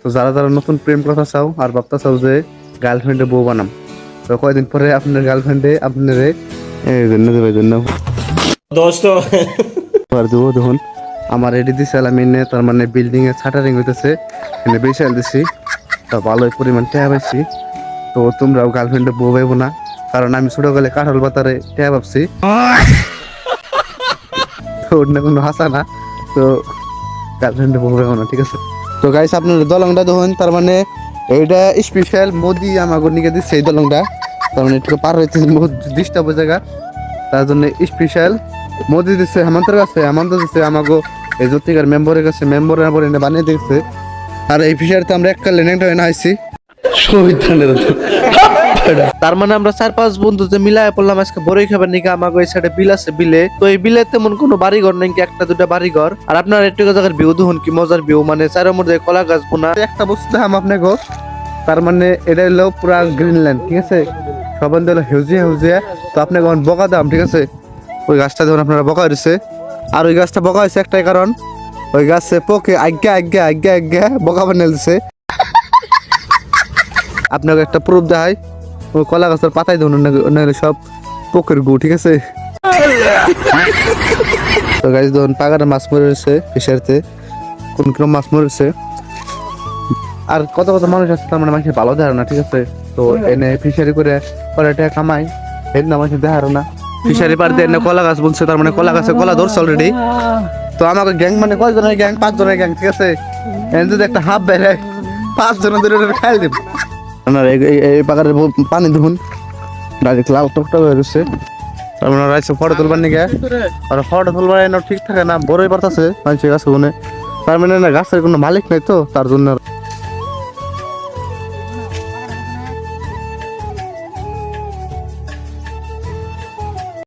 তো যারা যারা নতুন প্রেম কথা চাও আর ভাবতা চাও যে গার্লফ্রেন্ডে বউ বানাম, তো কয়দিন পরে আপনার গার্লফ্রেন্ডে আপনারে এই জন্য দেবে জন্য दोस्तों আর দেবো দেখুন আমার রেডি দিছে আমি এনে তার মানে বিল্ডিং এ ছাটারিং হইতেছে এনে বেশাল দিছি, তা ভালোই পরিমাণ টেয়া পাইছি। তো তোমরাও গার্লফ্রেন্ডে বউ পাইবো না, কারণ আমি ছোটবেলায় কাঁঠাল বাতারে টেয়া ভাবছি, ওর না কোনো হাসা না। তো গার্লফ্রেন্ডে বউ পাইবো না, ঠিক আছে? তো গাইস আপনার দলংটা দেখুন, তার মানে এইটা স্পেশাল মোদি আমাকে নিকে দিচ্ছে এই দলংটা, তার মানে একটু পার হইতে ডিস্টার্ব জায়গা, তার জন্য স্পেশাল মোদি দিচ্ছে হেমন্তের কাছে, হেমন্ত দিচ্ছে আমাকে এই জ্যোতিকার মেম্বরের কাছে, মেম্বরের পরে এনে বানিয়ে দিচ্ছে। আর এই ফিশারিতে আমরা একটা লেনেংটা এনে আইছি তার মানে আমরা 4-5 বন্ধুতে মিলাই পড়লাম আজকে বড়ই খাবার নিকে। আমাকে ওই সাইডে বিল আছে, বিলে তো এই বিলে তেমন কোনো বাড়িঘর নেই, একটা দুটা বাড়িঘর। আর আপনার একটু জায়গার ভিউ দেখুন কি মজার ভিউ, মানে চারের মধ্যে কলা গাছ বোনা। একটা বস্তু দেখাম আপনাকে, তার মানে এটা হলো পুরা গ্রিনল্যান্ড, ঠিক আছে? সবাই হলো হেউজিয়া হেউজিয়া। তো আপনাকে বকা দাম, ঠিক আছে? ওই গাছটা যখন আপনারা বকা হয়েছে, আর ওই গাছটা বকা হয়েছে একটাই কারণ, ওই গাছে পোকে আজ্ঞা আজ্ঞা আজ্ঞা আজ্ঞা বকা বানিয়ে দিচ্ছে। আপনাকে একটা প্রুফ দেখাই, ওই কলা গাছের পাতায় ধরুন নাহলে সব পোকের গু, ঠিক আছে? তো গাছ ধরুন পাগারে মাছ মরেছে ফিশারিতে, কোন কোন মাছ মরেছে। আর কত কত মানুষ আছে তার মানে মানুষের ভালো দেখার না, ঠিক আছে? তো এনে ফিশারি করে টাকা কামাই, এর না মানুষের দেখার না। ফিশারি পার দিয়ে এনে কলা গাছ বলছে, তার মানে কলা গাছে কলা ধরছে অলরেডি। তো আমাকে গ্যাং মানে কয়জনের গ্যাং? 5 জনের গ্যাং, ঠিক আছে? এনে যদি একটা হাফ বেড়ে 5 জনের ধরে খাই দেব না। এই পাকারের পানি দেখুন ডাইরেক্ট লাল টকটক হয়ে রয়েছে। তার মানে রাইছে ফটো তুলবার নিকে, আর ফটো তুলবার এনে ঠিক থাকে না, বড়ই পারতাছে মানুষের গাছ গুনে। তার মানে না গাছের কোনো মালিক নাই, তো তার জন্য